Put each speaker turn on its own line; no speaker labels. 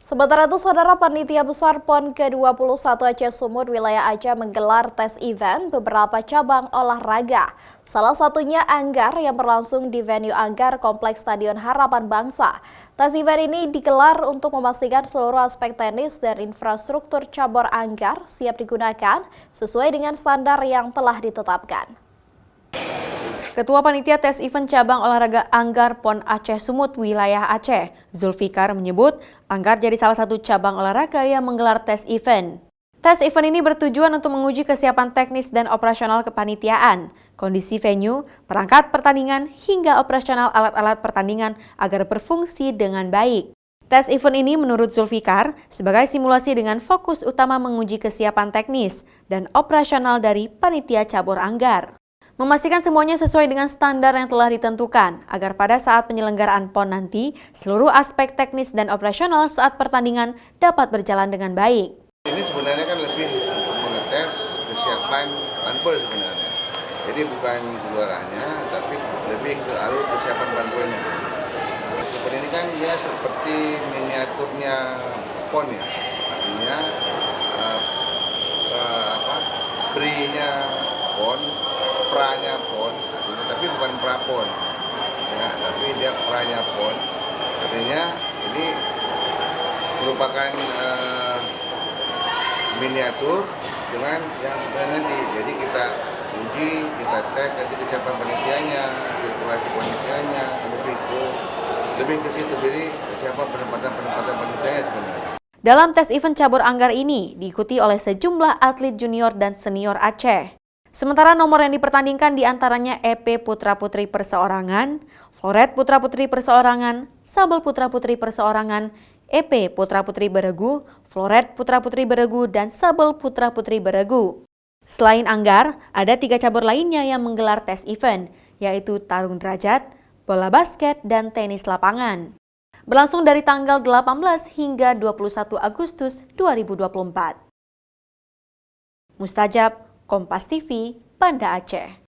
Sementara itu, Saudara, Panitia Besar PON ke-21 Aceh Sumut wilayah Aceh menggelar tes event beberapa cabang olahraga. Salah satunya Anggar yang berlangsung di venue Anggar Kompleks Stadion Harapan Bangsa. Tes event ini digelar untuk memastikan seluruh aspek teknis dan infrastruktur cabur Anggar siap digunakan sesuai dengan standar yang telah ditetapkan.
Ketua Panitia Tes Event Cabang Olahraga Anggar PON Aceh Sumut wilayah Aceh, Zulfikar menyebut Anggar jadi salah satu cabang olahraga yang menggelar tes event. Tes event ini bertujuan untuk menguji kesiapan teknis dan operasional kepanitiaan, kondisi venue, perangkat pertandingan, hingga operasional alat-alat pertandingan agar berfungsi dengan baik. Tes event ini menurut Zulfikar sebagai simulasi dengan fokus utama menguji kesiapan teknis dan operasional dari panitia cabur Anggar. Memastikan semuanya sesuai dengan standar yang telah ditentukan, agar pada saat penyelenggaraan PON nanti, seluruh aspek teknis dan operasional saat pertandingan dapat berjalan dengan baik.
Ini sebenarnya kan lebih untuk mengetes kesiapan panpel sebenarnya. Jadi bukan juaranya, tapi lebih ke alur kesiapan panpelnya. Seperti ini kan dia seperti miniaturnya PON ya, artinya pre-nya PON, pra-nya PON, tapi bukan pra-PON, ya, tapi dia pra-nya PON. Artinya ini merupakan miniatur dengan yang sebenarnya nanti. Jadi kita uji, kita tes nanti kesiapan panitianya, sirkulasi panitianya, lebih ke situ. Jadi kesiapan penempatan panitianya sebenarnya.
Dalam tes event cabur Anggar ini diikuti oleh sejumlah atlet junior dan senior Aceh. Sementara nomor yang dipertandingkan diantaranya EP Putra-Putri Perseorangan, Floret Putra-Putri Perseorangan, Sabel Putra-Putri Perseorangan, EP Putra-Putri Beregu, Floret Putra-Putri Beregu, dan Sabel Putra-Putri Beregu. Selain Anggar, ada 3 cabur lainnya yang menggelar tes event, yaitu tarung derajat, bola basket, dan tenis lapangan. Berlangsung dari tanggal 18 hingga 21 Agustus 2024. Mustajab, Kompas TV, Banda Aceh.